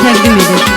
təqdim edir.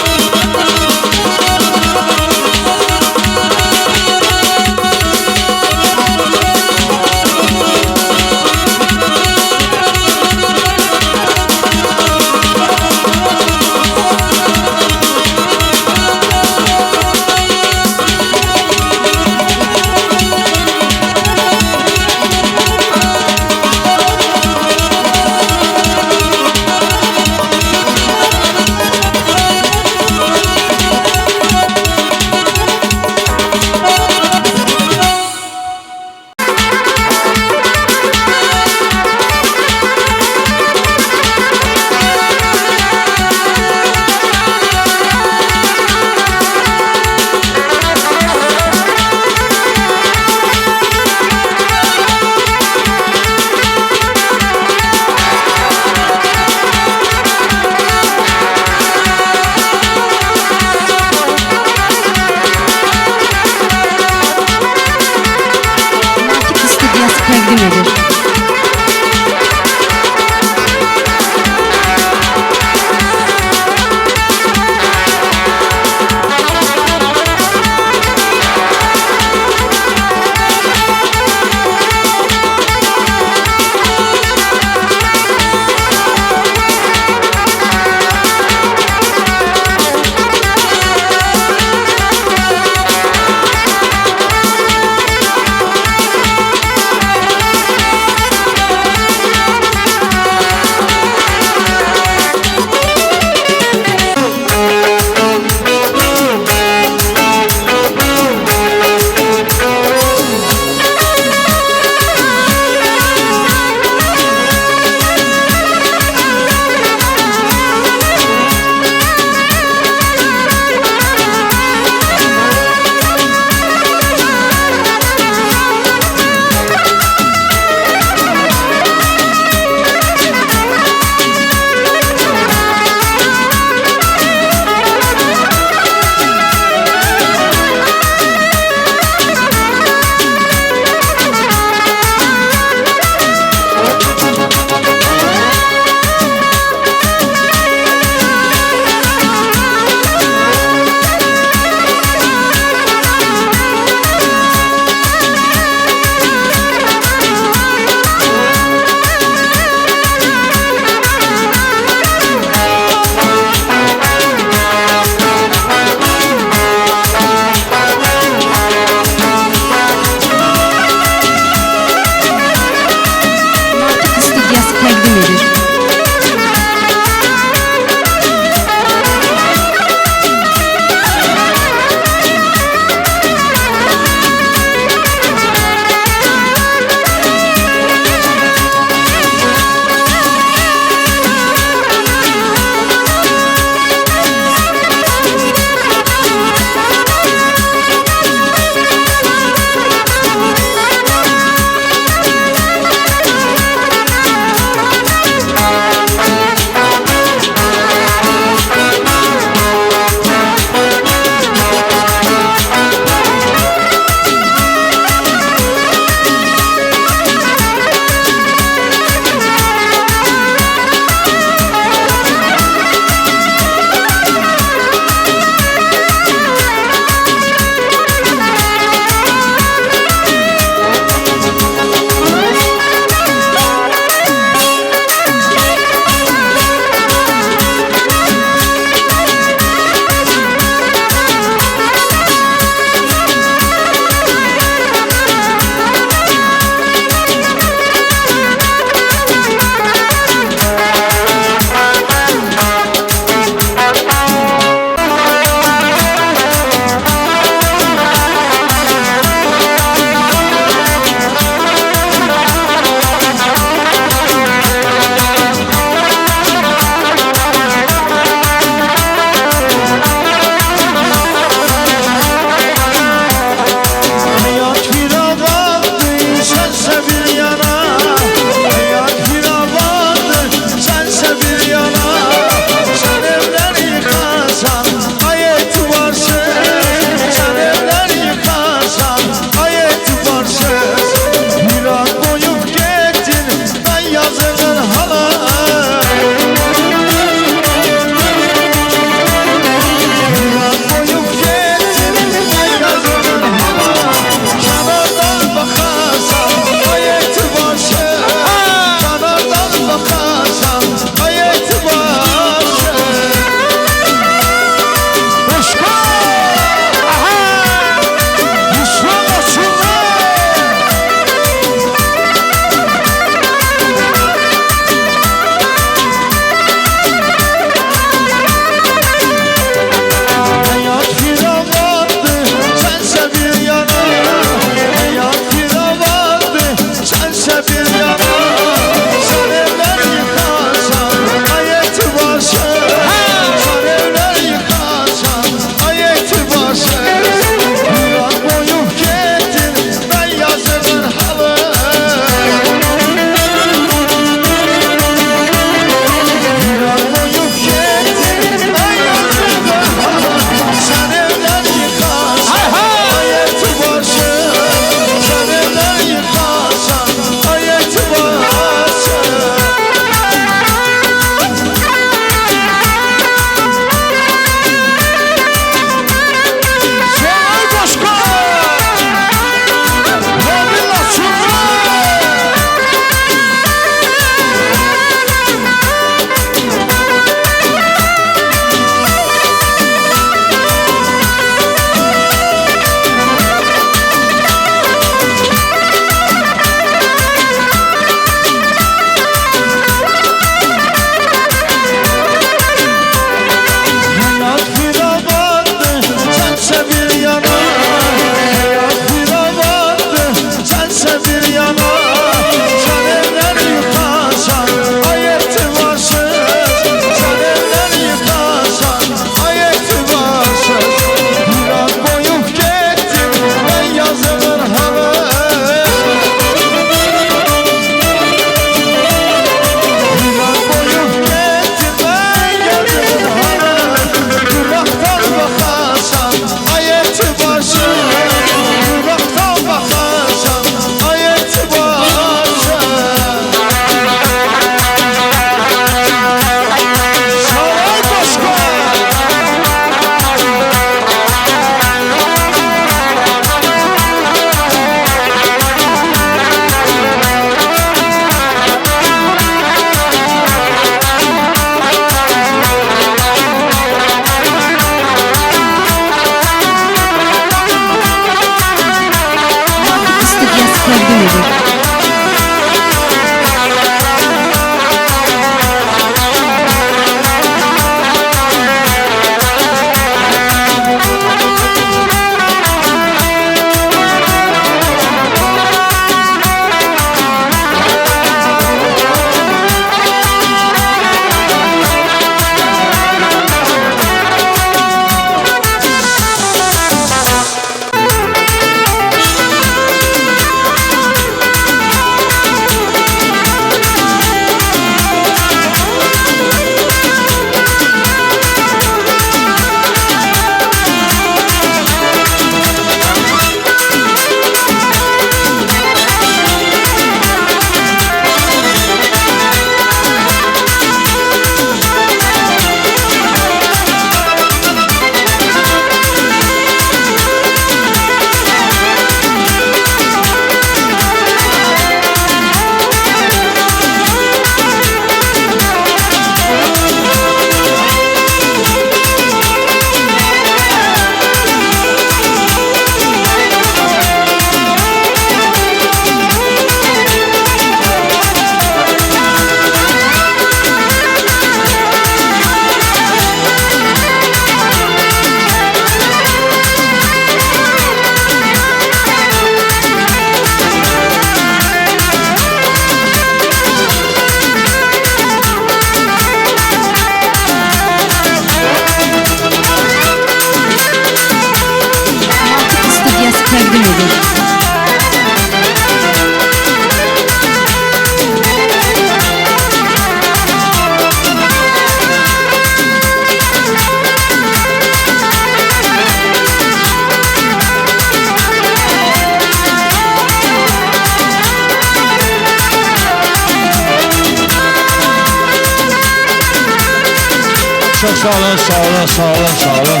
Çok sağ olun, sağ olun, sağ olun, sağ olun.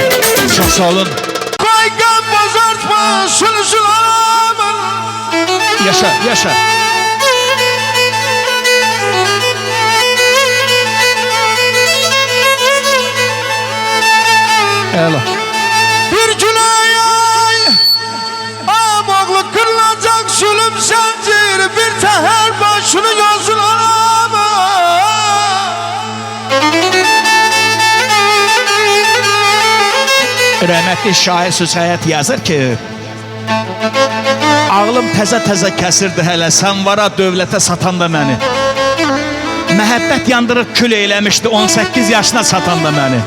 Çok sağ olun. Kaygan bozartma sülsülamın. Yaşa, yaşa. Eyvallah. Bir güney amoğlu kırılacak sülüm zincir. Bir teher başını yolculamın. Rəhmətli şair söz həyat yazır ki, ağlım təzə-təzə kəsirdi hələ, sən vara dövlətə satanda məni. Məhəbbət yandırıb kül eyləmişdi 18 yaşına satanda məni.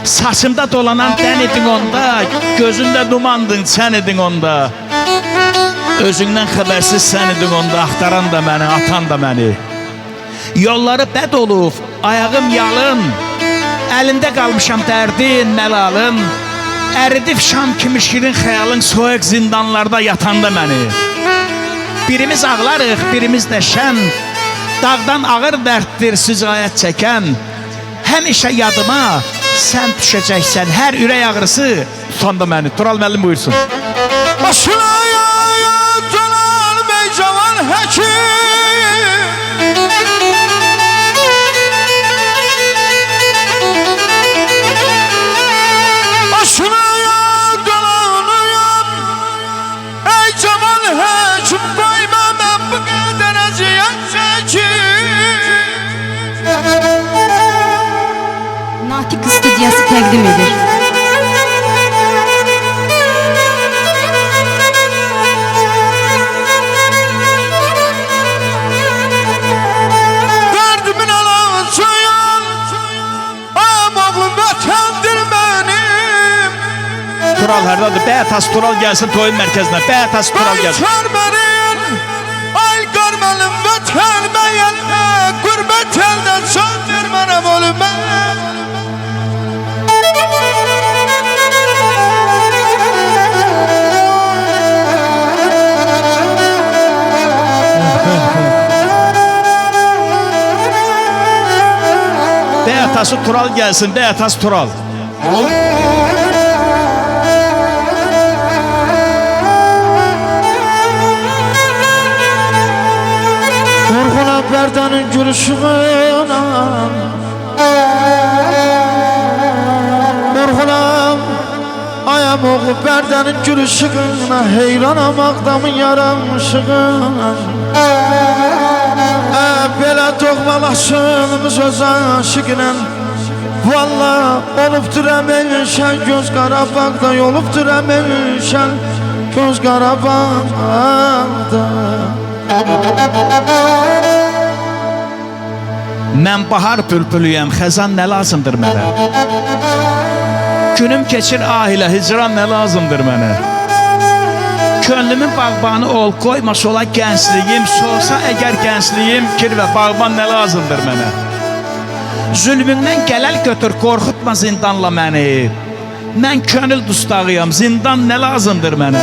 Saçımda dolanan dən idin onda, gözündə dumandın sən idin onda. Özündən xəbərsiz sən idin onda, axtaran da məni, atan da məni. Yolları bəd olub, ayağım yalın, əlində qalmışam dərdin, məlalın. Əridib şam kimi şirin xəyalın soyuq zindanlarda yatanda məni. Birimiz ağlarıq, birimiz də şən, dağdan ağır dərddir süzayət çəkən. Həmişə yadıma sən düşəcəksən, hər ürək ağrısı tutanda məni. Tural müəllim buyursun. Başına yalan meycavan həkim. Başına yalan ey cavan həkim. Qoyma mən bu qədər əziyyət çəkim. Natik Stüdyosu təqdim edir. Dərdimin alacayan amoğlu vətəndir mənim. Tural hardadır? Bəyətas Tural gəlsin toyun mərkəzinə. Bəyətas Tural gəlsin. Ay körmənin, ay görməlim vətən məyən. Qürbət eldən söndür mənəm ölümə. Bəyətası Tural gəlsin. Bəyətas Tural. Vurğuna pərdanın gülüşüğünə. Vurğunam ayam oğlu pərdanın gülüşüğünə. Heyranam ağdamın yaramışığına. Belə doğmalaşınımız öz aşıqla. Valla olubdur əməyişən göz Qarabağda. Olubdur əməyişən göz Qarabağda. Mən bahar bülbülüyəm, xəzan nə lazımdır mənə? Günüm keçir ah ilə, hicran nə lazımdır mənə? Könlümün bağbanı ol, qoyma sola gəncliyim. Solsa əgər gəncliyim, kir və bağban nə lazımdır mənə? Zülmündən gələl götür, qorxutma zindanla məni. Mən könül dustağıyam, zindan nə lazımdır mənə?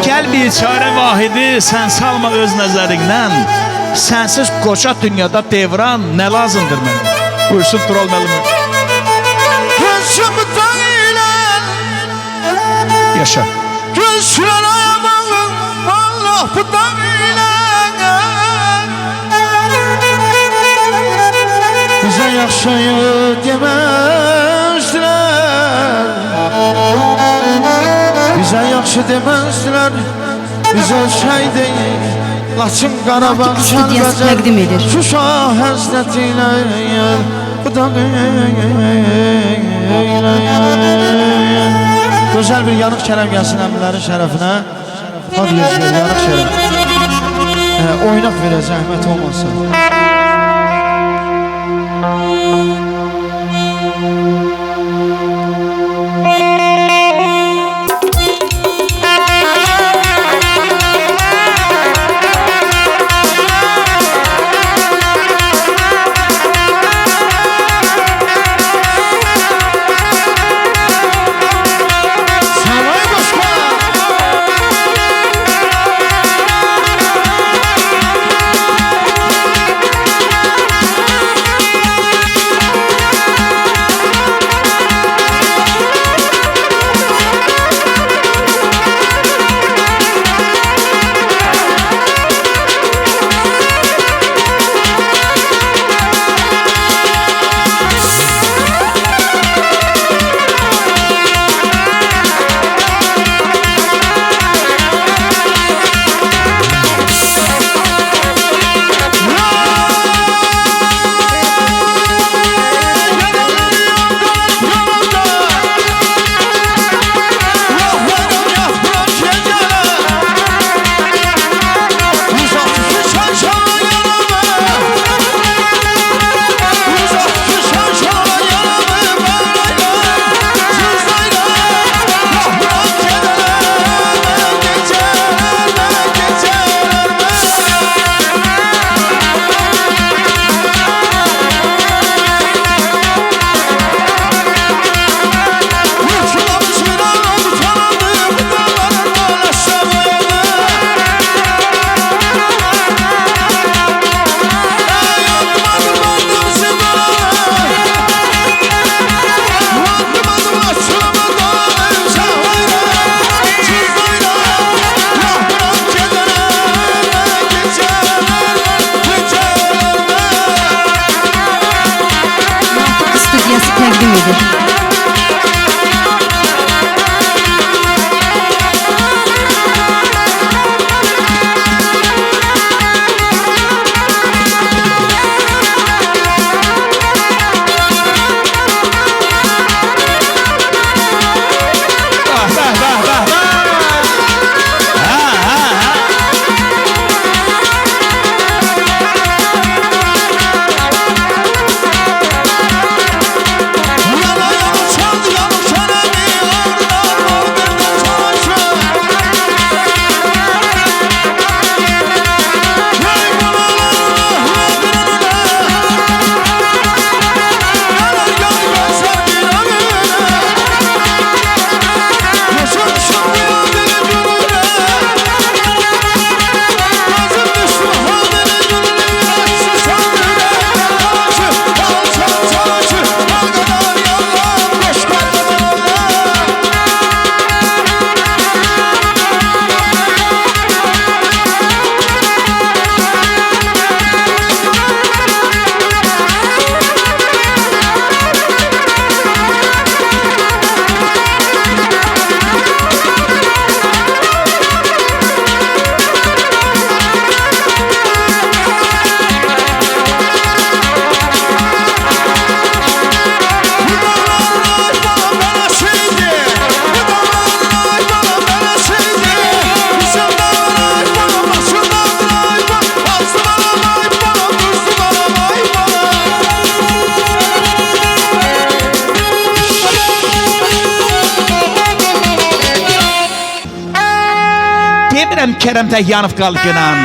Gəl bir çarə vahidi, sən salma öz nəzərindən. Sənsiz qoca dünyada devran nə lazımdır mənə? Buyursun Tural müəllim. Gözümü dayılan Yaşa. Gözler ayamağım Allah bu dayılan. Bize yaxşıyı deməzdilər. Bize yaxşı deməzdilər. Biz ölçək deyil Laçın Qarabağ Natik Stüdyosu təqdim edir. Şuşa həsrətilə bu da gözəl bir yanıq şərəf gəlsin əmrlərin şərəfinə. Hadi yazıyor yanıq şərəf. Oynaq verə zəhmət olmasın. təqdim edir. Demirəm Kərəm tək yanıb qalqınan.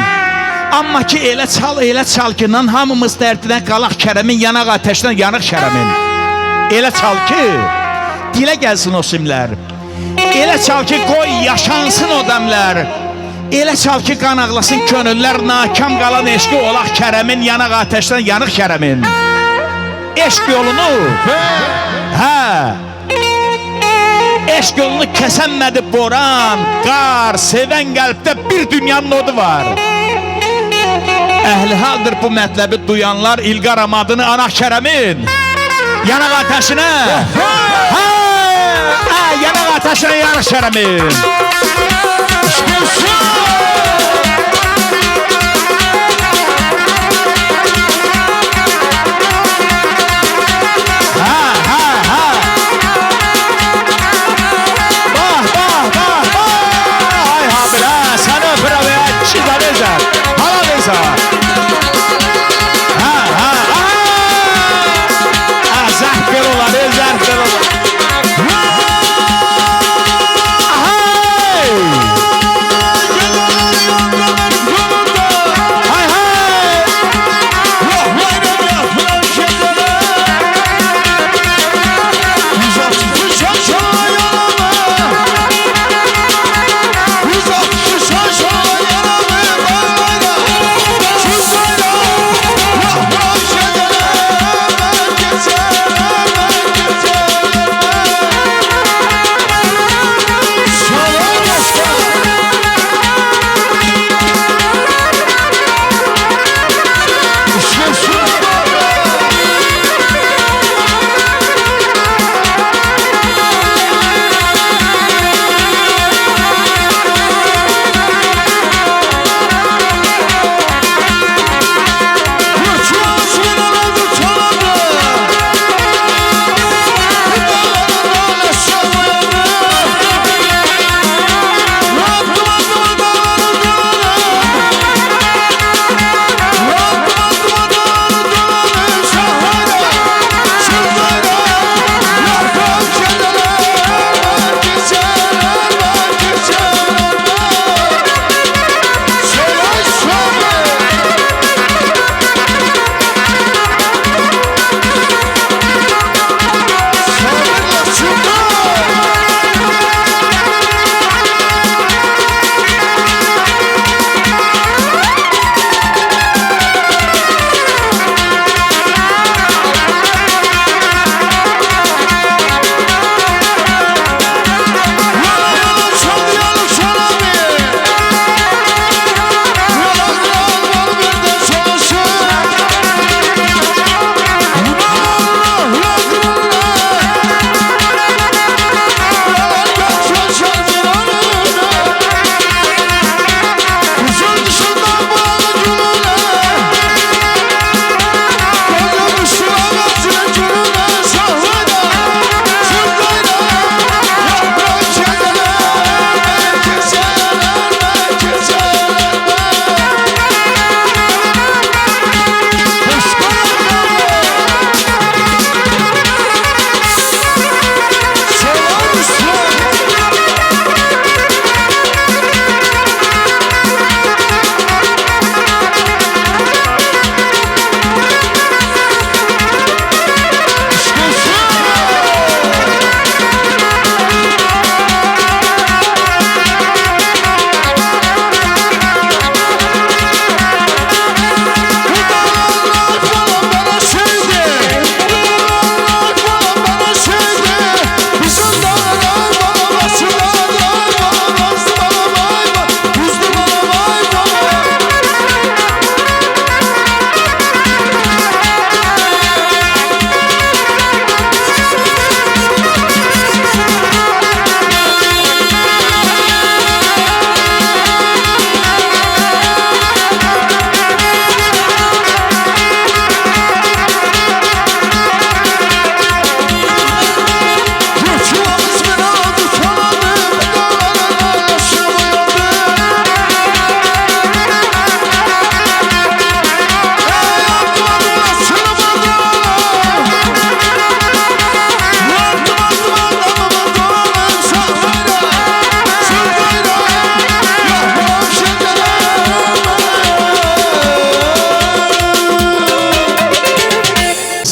Amma ki elə çal ki nan hamımız dərdindən qalaq Kərəmin yanaq ateşdən yanıq Kərəmin. Elə çal ki dilə gəlsin o simlər. Elə çal ki qoy yaşansın o dəmlər. Elə çal ki qan ağlasın könüllər, nakam qalan eşqi olaq Kərəmin yanaq ateşdən yanıq Kərəmin. Eşq yolunu eşq yolunu kəsənmədi boran, qar, sevən qəlbdə bir dünyanın odu var. Əhli haldır bu mətləbi duyanlar, İlqar amadını ana Kərəmin yanaq ateşinə, yanaq ateşinə yanıq Kərəmin.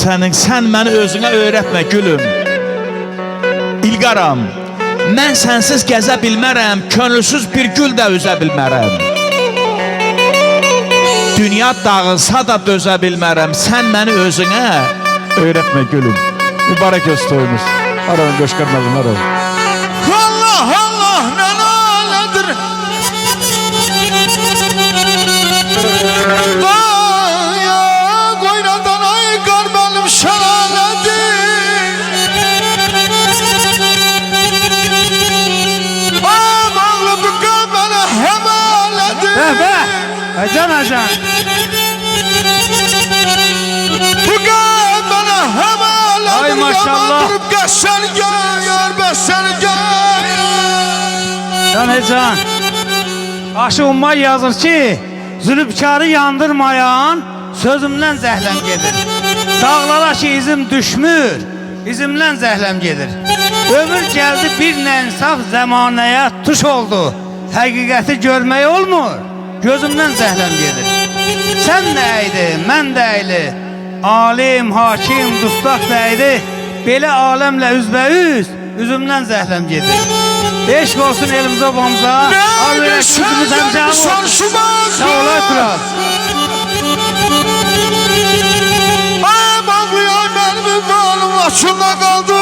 sənin, sən məni özünə öyrətmə gülüm. İlqaram, mən sənsiz gəzə bilmərəm, könülsüz bir gül də üzə bilmərəm. Dünya dağılsa da dözə bilmərəm, sən məni özünə öyrətmə gülüm. Mübarək öz toyunuz. Aravın qoşqarmazım, aravın. Allah Allah ne nalədir. Daya qoynadan ay qar mənim şəlalədir. Ağlı bu qar mənə həmalədir. Acan acan. Bu qar mənə həmalədir. Ay maşallah. Yaman durub qəşər gör, bəşər gör. Can Aşı Ummay yazır ki, zülübkarı yandırmayan sözümdən zəhləm gedir. Dağlara ki izim düşmür, izimdən zəhləm gedir. Ömür gəldi bir nənsaf zəmanəyə tuş oldu. Həqiqəti görmək olmur, gözümdən zəhləm gedir. Sən nəydi, mən dəyli, alim, hakim, dustaq dəydi. Belə aləmlə üzbəüz, üzümdən zəhləm gedir. Eşq olsun elimizə obamıza, al verək üzümüz həmcəm olsun. Sağ olay Tural. Ay bağlayan mənim ünvanım Laçında qaldı.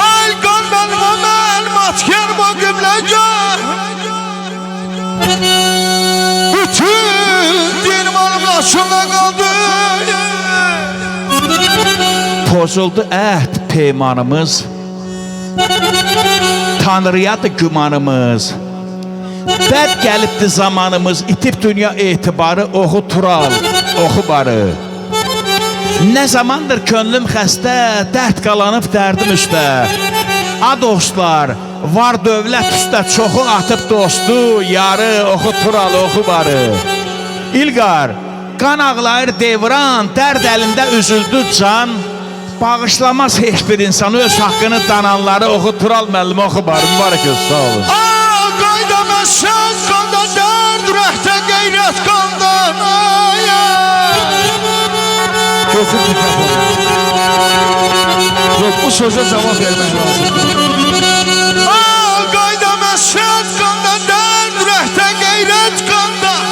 Ay qan mənim o mənim atkerim o qibləgər. Bütün dinim alım Laçında qaldı. Pozuldu əhd peymanımız, Tanrıyadır gümanımız. Bəd gəlibdi zamanımız, itib dünya etibarı, oxu Tural, oxu barı. Nə zamandır könlüm xəstə, dərd qalanıb dərdim üstə. A dostlar, var dövlət üstə, çoxu atıb dostu, yarı, oxu Tural, oxu barı. İlqar, qan ağlayır devran, dərd əlində üzüldü can. Bağışlamaz heç bir insan öz haqqını dananları, oxu Tural müəllim, oxu barı, mübarək öz, sağ olun. Qayda məşəz qanda dərd, rəhdə qeyrət qandan. Götür mikrofonu. Yok, bu sözə cavab vermək lazımdır. Qayda məşəz qanda dərd, rəhdə qeyrət qandan.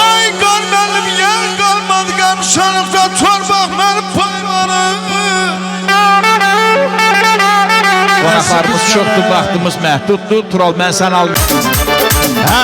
Ay qar mənim yer qalmadı qəmşanıqda, torbaq mənim paymanım. Qonaqlarımız çoxdur, vaxtımız məhduddur. Tural, mən sən al. Hə.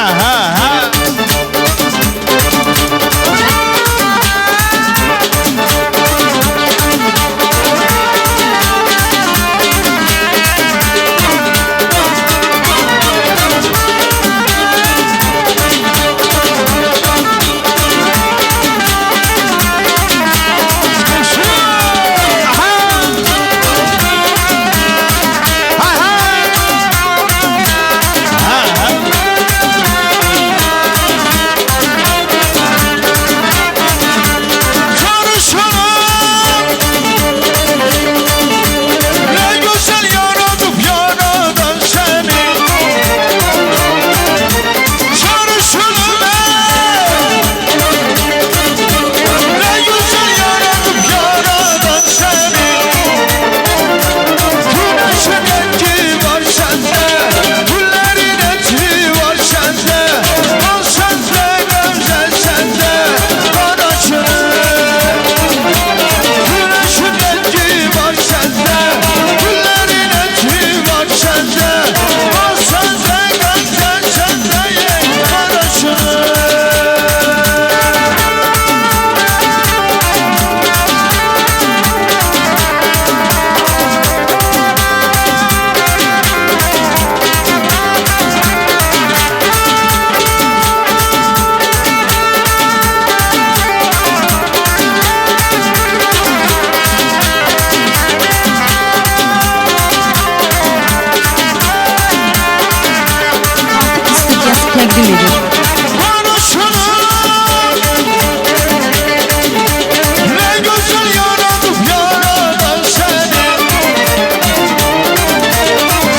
təqdim edir.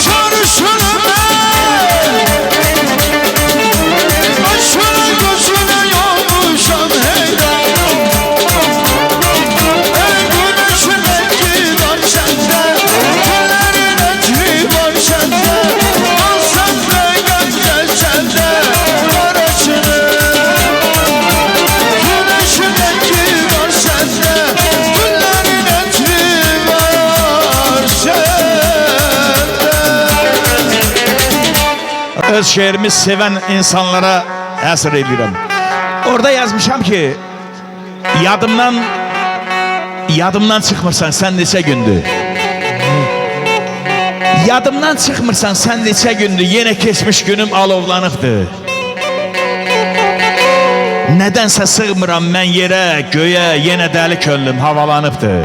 Çarışırım ben öz şehrimi seven insanlara əsr edirəm. Orada yazmışam ki, yadımdan çıxmırsan sən neçə gündür. Yadımdan çıxmırsan sən neçə gündür, yenə keçmiş günüm alovlanıbdır. Nədənsə sığmıram mən yerə, göyə, yenə dəli könlüm havalanıbdır.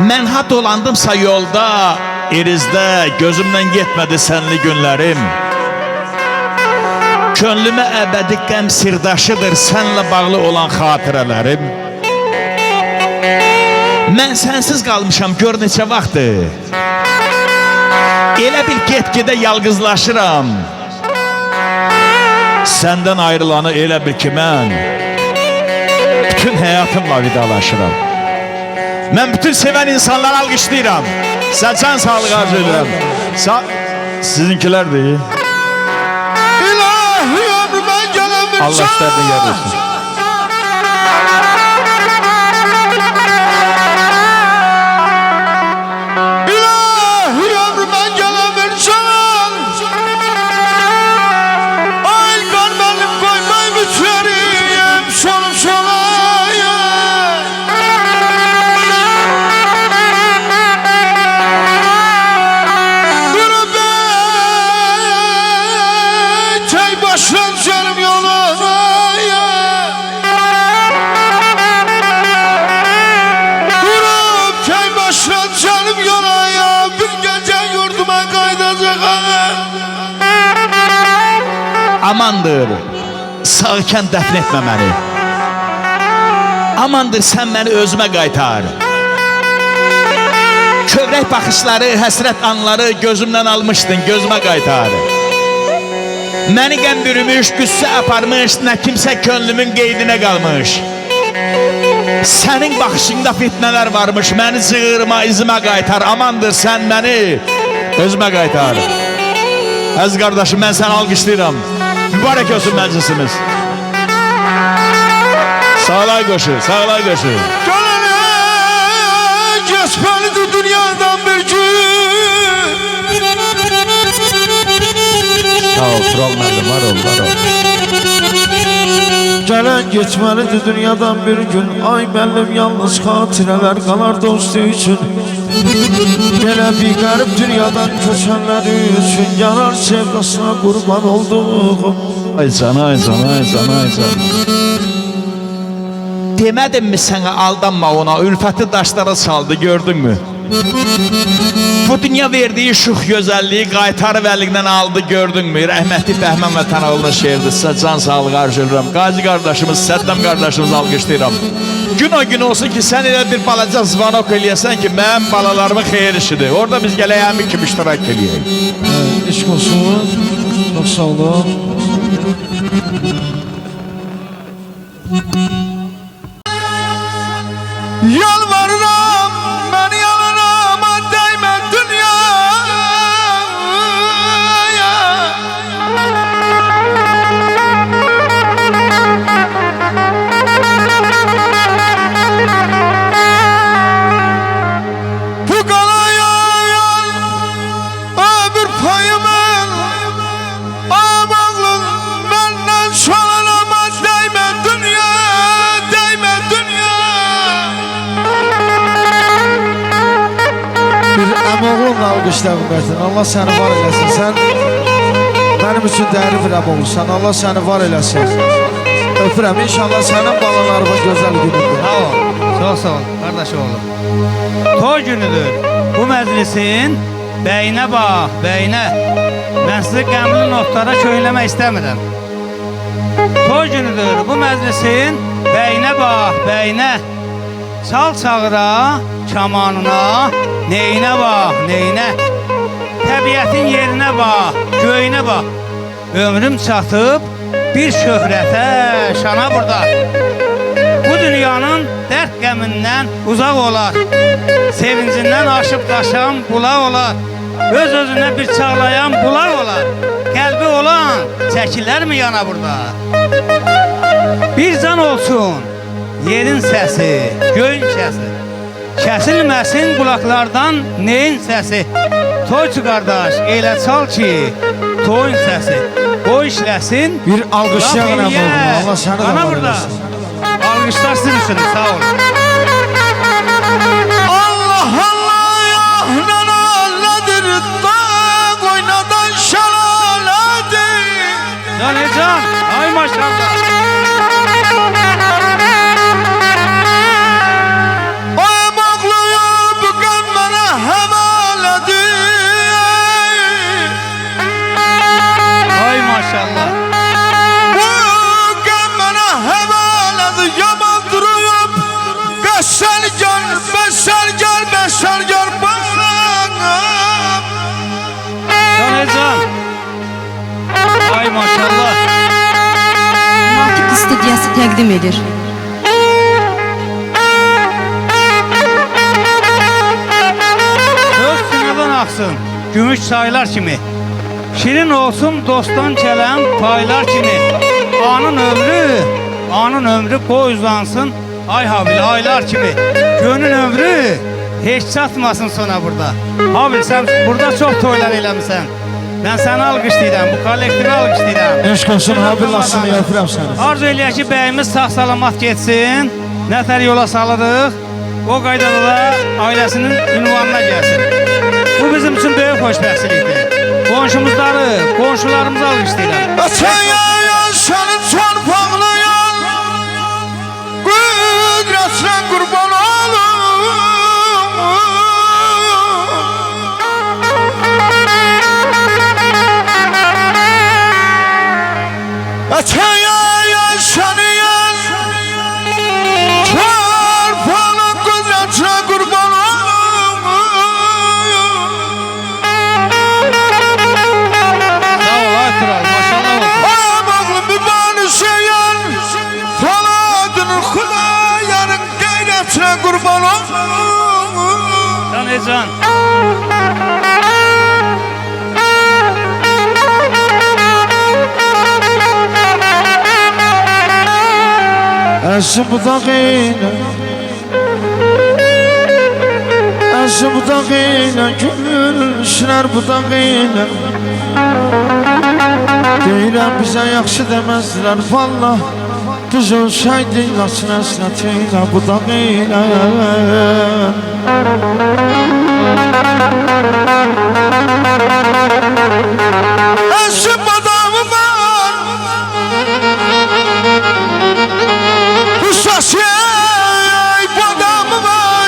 Mən ha dolandımsa yolda, erizdə, gözümdən getmədi sənli günlərim. Könlümə əbədi qəm sirdaşıdır sənlə bağlı olan xatirələrim. Mən sənsiz qalmışam gör neçə vaxtdır. Elə bir get-gedə yalqızlaşıram. Səndən ayrılanı elə bil ki mən bütün həyatımla vidalaşıram. Mən bütün sevən insanları alqışlayıram. Can sağlığı arzu edirəm. Sizinkilərdir. İlahi ömrümə gələn bir Allah işlərini yer olsun. İlahi ömrümə gələn bir can. Ay qan mənim qoymay biçəriyim solum solaya. Durub çay başlan canım yolaya. Durub çay başlan canım yolaya. Bir gece yurduma qaydacaq Amandır, sağkən dəfn etmə məni. Amandır, sən məni özümə qaytar. Kövrək baxışları, həsrət anları gözümdən almışdın, gözümə qaytar. Məni qəm bürümüş, qüssə aparmış, nə kimsə könlümün qeydinə qalmış. Sənin baxışında fitnələr varmış, məni cığırma, izimə qaytar. Amandır, sən məni özümə qaytar. Əziz qardaşım, mən səni alqışlayıram. Mübarək olsun məclisimiz. Sağlay qoşu, sağlay qoşu. Gələnə geçməlidir dünyadan bir gün. Sağ ol, Tural müəllim, var ol, var ol. Gələn geçməlidir dünyadan bir gün. Ay müəllim yalnız xatirələr qalar dostu üçün. Belə bir qərib dünyadan köçənləri üçün yanar sevdasına qurban olduğum. Ay can, ay can, ay can, ay can. Demədim mi sənə aldanma ona, ülfəti daşlara çaldı, gördün mü? Bu dünya verdiği şux gözəlliyi qaytarıb əlindən aldı, gördün mü? Rəhmətli Bəhmən Vətənoğlu'nun şeirdirsə, can sağlığı arzu edirəm. Qazi qardaşımız, Səddam qardaşımız alqışlayıram. Gün o gün olsun ki, sən elə bir balaca zvanok eləyəsən ki, mənim balalarımın xeyir işidir. Orada biz gələk həmin kimi iştirak eləyək. İşq olsun, çox sağ olun. Yalvarıram, mən yalanama dəymə dünyaya. Bu qalaya ömür payımın amanlın məndən çalanama dəymə dünya, dəymə dünya. Bir əmoğlunla alqışla Qümbərtin. Allah səni var eləsin. Sən mənim üçün dəyərli bir əmoğlusan. Allah səni var eləsin. Öpürəm. İnşallah sənin balalarımın gözəl günüdür. Sağ ol, çok sağ ol kardeş oğlum. Toy günüdür. Bu məclisin bəyinə bax, bəyinə. Mən sizi qəmli notlara köyləmək istəmirəm. Toy günüdür. Bu məclisin bəyinə bax, bəyinə. Çal çağıra, kamanına, neyinə bax, neyinə. Təbiətin yerinə bax, göyünə bax. Ömrüm çatıb bir şöhrətə, şana burada. Bu dünyanın dərd qəmindən uzaq olar. Sevincindən aşıb daşan bulaq olar. Öz-özünə bir çağlayan bulaq olar. Qəlbi olan çəkilərmi yana burada? Bir can olsun yerin səsi, göyün səsi. Kəsilməsin qulaqlardan neyin səsi. Toyçu qardaş, elə çal ki, toyun səsi o işləsin. Bir alqışlayalım laf eləyər. oğlum. Allah səni də Ana var burada. eləsin. Alqışlar sizin üçün, sağ olun. Allah Allah ya nedir da oynadan şalalədir. Can Hecan, ay maşallah. Ayım ağlıyor bu qəm mənə həvalədir. Ay maşallah. Bu qəm mənə həvalədir. Yaman duruyub qəşəl gəl, bəşəl gəl, bəşəl gəl bağlanım. Can Hecan. Ay maşallah. Natiq studiyası təqdim edir. Söz sinədən axsın, gümüş çaylar kimi. Şirin olsun dostdan gələn paylar kimi. Anın ömrü qoy uzansın, ay habil aylar kimi. Gönül ömrü heç çatmasın sona burada. Habil sen burada çok toylar eləmişsən. Ben səni alqışlayıram, bu kollektivi alqışlayıram. Eşq olsun, habilasını yapıram səni. Arzu eləyək ki, bəyimiz sağ-salamat getsin. Nətər yola salırıq. O qaydada da ailəsinin ünvanına gəlsin. Bu bizim üçün böyük xoşbəxtçilikdir. Qonşumuzları, qonşularımızı alqışlayıram. Ötəyə yaşanın çarpaqlayan qüdrətinə qurban olum. Ötəyə yaşanıyan çarpaqlayan qüdrətinə qurban olum. Sağ ol, ay kral, maşallah olsun. Ayam ağlım bir banışayan Faladının Xudayanın qeyrətinə qurban olum. Can Hecan. Əzim budağıyla Əzim budağıyla Gülüşlər budağıyla Deyirəm bizə yaxşı deməzlər Vallah düz olsaydı Nasıl əsnətiylə budağıyla Əzim budağımı var Hüsasiy budağımı var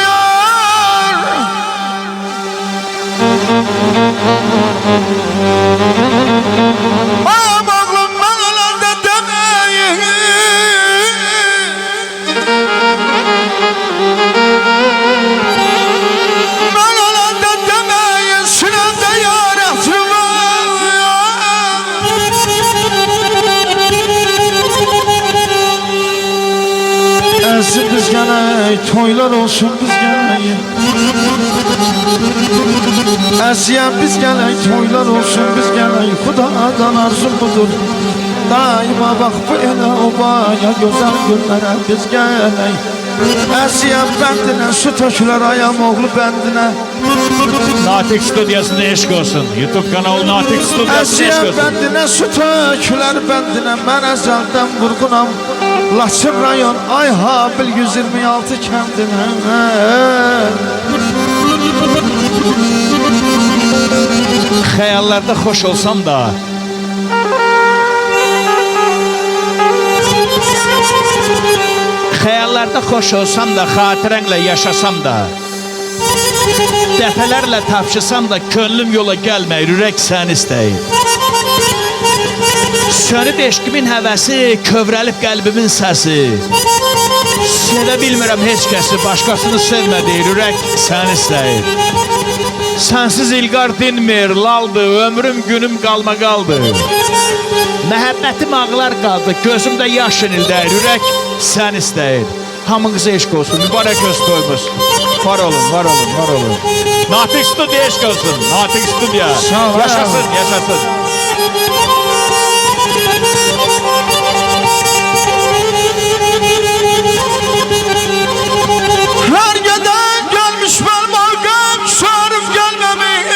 Ayam ağlım mənələrdə deməyin Mənələrdə deməyin Sinəmdə yar ətri var Əzim biz gələk, toylar olsun biz gələk Əziyəm biz gələk, toylar olsun biz gələk Xudadan arzum budur Daima bax bu elə obaya Gözəl günlərə biz gələk Əziyəm bəndinə, su tökülər ayam oğlu bəndinə Natiq Studiyasında eşq olsun. YouTube kanalı Natiq Studiyasında eşq Əziyəm olsun. bəndinə, su tökülər bəndinə Mən əzəldən vurğunam Laçın rayon, ay habil 126 kəndinə Xəyallarda xoş olsam da Xəyallarda xoş olsam da Xatirənlə yaşasam da Dəfələrlə tapşısam da Könlüm yola gəlməyir, ürək səni istəyir Sönüb eşqimin həvəsi Kövrəlib qəlbimin səsi Sevə bilmirəm heç kəsi Başqasını sevmədir, ürək səni istəyir Sənsiz ilqar dinmir, laldır Ömrüm günüm qalma qaldı Məhəbbətim ağlar qaldı Gözümdə yaş inildəyir, ürək səni istəyir Hamınıza eşq olsun, mübarək öz toyumuz Var olun, var olun, var olun Natiq Studiya eşq olsun, Natiq Studiya Yaşasın, yaşasın Her geden gelmiş benim ağam Şarif gelmemiş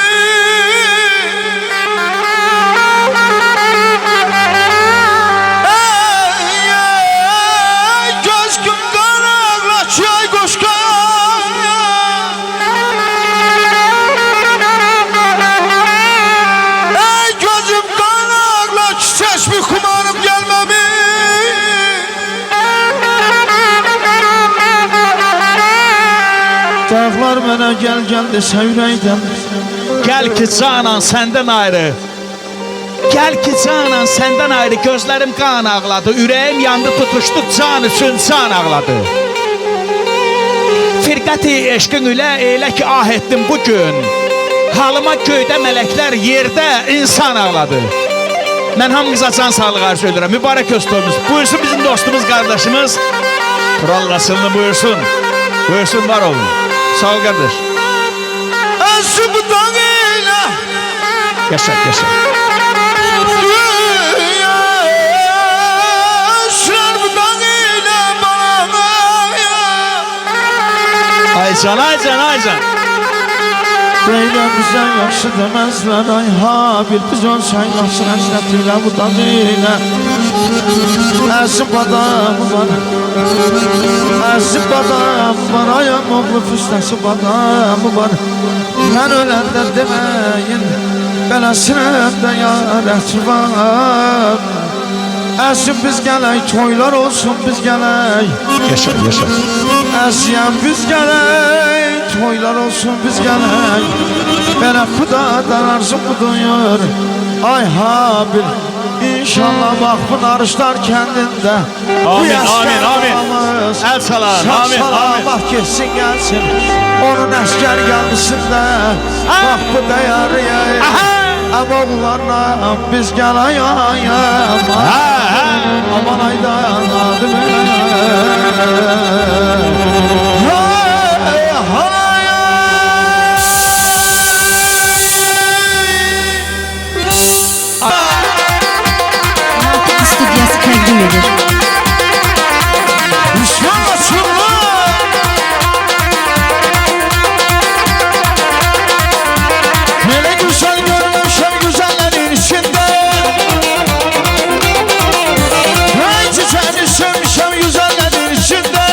gel gel dese yüreğden. Gel ki canan senden ayrı. Gel ki canan senden ayrı. Gözlerim kan ağladı. Ürəyim yandı tutuşdu. Can üçün can ağladı. Firqəti eşqin ilə elə ki ah etdim bugün. Halıma göydə mələklər, yerdə insan ağladı. Mən hamınıza can sağlığı arzu edirəm. Mübarək öz toyumuz. Buyursun bizim dostumuz, qardaşımız. Krallasını buyursun. Buyursun, var olun. Sağ ol qardaş. Əşibdan elə Yaşa, yaşa. Aycan, Aycan, Aycan. Böyle bize yaxşı demezler ay ha bir biz olsan yaxşı həsretiyle bu da ile. Əsib adamı var, əsib adamı var, ayam oğlu füstəsib adamı var. Ben ölende demeyin, beləsine de yarət var. Əsib biz gələk, toylar olsun biz gələk. Yaşa, yaşa. Əsiyəm biz gələk, toylar olsun biz gələk. Mənə xudadan arzum duyur. Ay ha bir İnşallah vakfın arışlar kendinde. Amin, amin, amin. El salar, amin, amin. Bak geçsin gelsin. Onun əskər gəlmisində vakfı dəyərliyə. Ama oğullarla biz gələyəm. Aman aydan adım Natiq studiyası təqdim edir. Hele güzel görmüşüm güzellerin içinde. Hey çiçeğini sevmişim güzellerin içinde.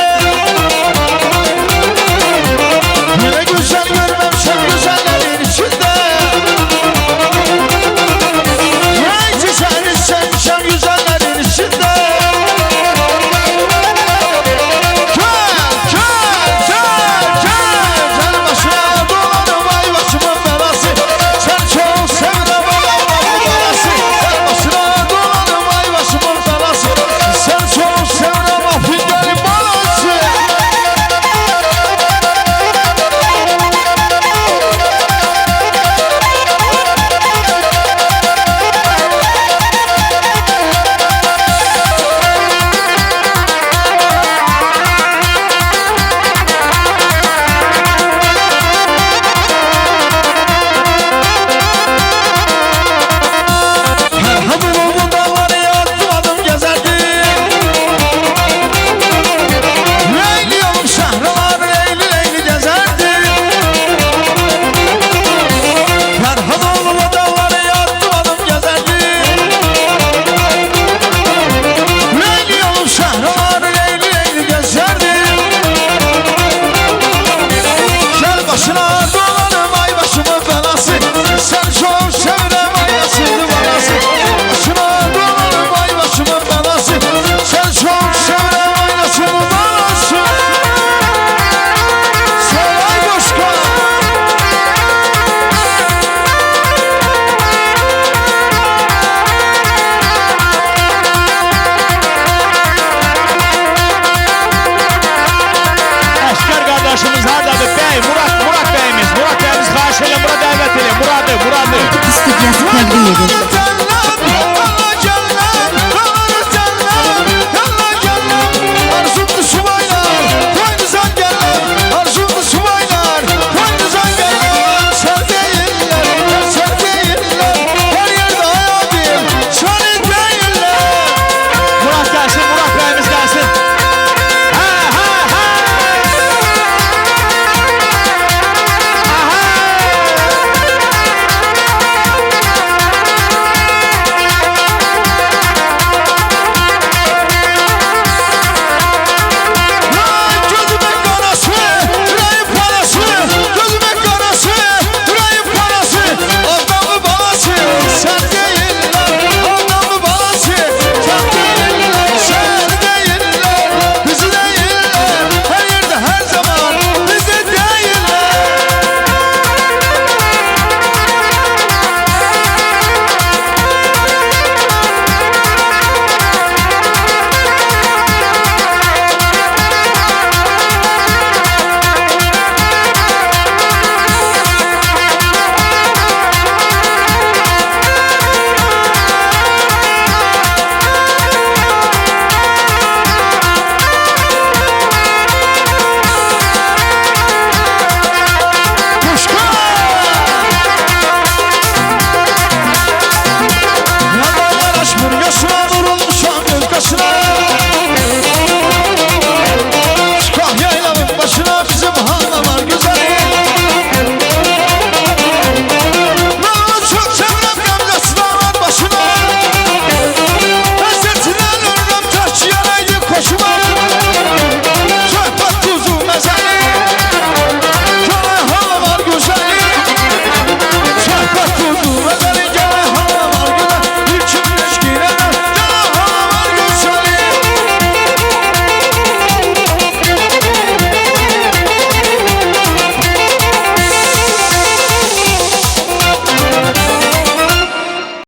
Hele güzel görmüşüm güzellerin içinde. Hey çiçeğini sevmişim güzellerin içinde. Gel başına dolanım ay başımın belası. Sen çok sevdin bana balası. Gel başına dolanım ay başımın belası. Sen çok sevdin afilleri balası. Merhaban oğlum dağları atladım gezerdim. Leyli yolum şehralar leyli leyli gezerdim. Merhaban oğlum dağları atladım gezerdim. Leyli yolum şehralar leyli leyli gezerdim. Gel başına dolanım ay başımın belası. Sen çok sevdin ay yaşını balası. Başına dolanım ay başımın belası. Sen çok sevdin ay yaşını balası. Saray başka. Əşkər qardaşımız hardadır? Bəy, Murat bəyimiz. Murat bəyimiz xahiş edirəm, bura dəvət edin. Muradı. Natiq studiyası təqdim edir.